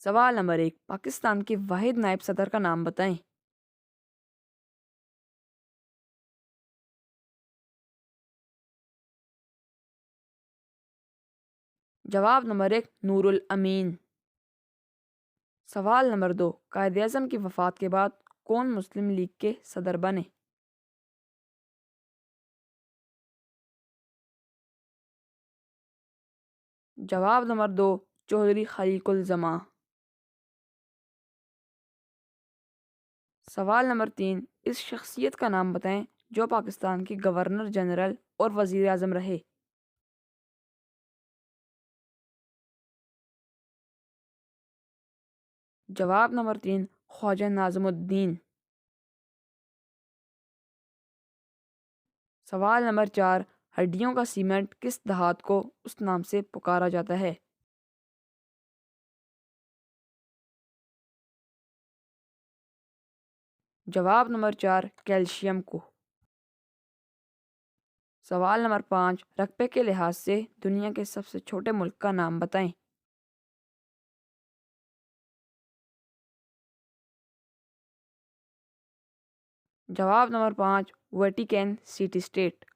سوال نمبر 1، پاکستان کے واحد نائب صدر کا نام بتائیں۔ جواب نمبر 1، نور الامین۔ سوال نمبر 2، قائد اعظم کی وفات کے بعد کون مسلم لیگ کے صدر بنے؟ جواب نمبر 2، چودھری خلیق الزماں۔ سوال نمبر 3، اس شخصیت کا نام بتائیں جو پاکستان کے گورنر جنرل اور وزیر اعظم رہے۔ جواب نمبر 3، خواجہ ناظم الدین۔ سوال نمبر 4، ہڈیوں کا سیمنٹ کس دھات کو اس نام سے پکارا جاتا ہے؟ جواب نمبر 4، کیلشیم کو۔ سوال نمبر 5، رقبے کے لحاظ سے دنیا کے سب سے چھوٹے ملک کا نام بتائیں۔ جواب نمبر 5، ویٹیکن سٹی اسٹیٹ۔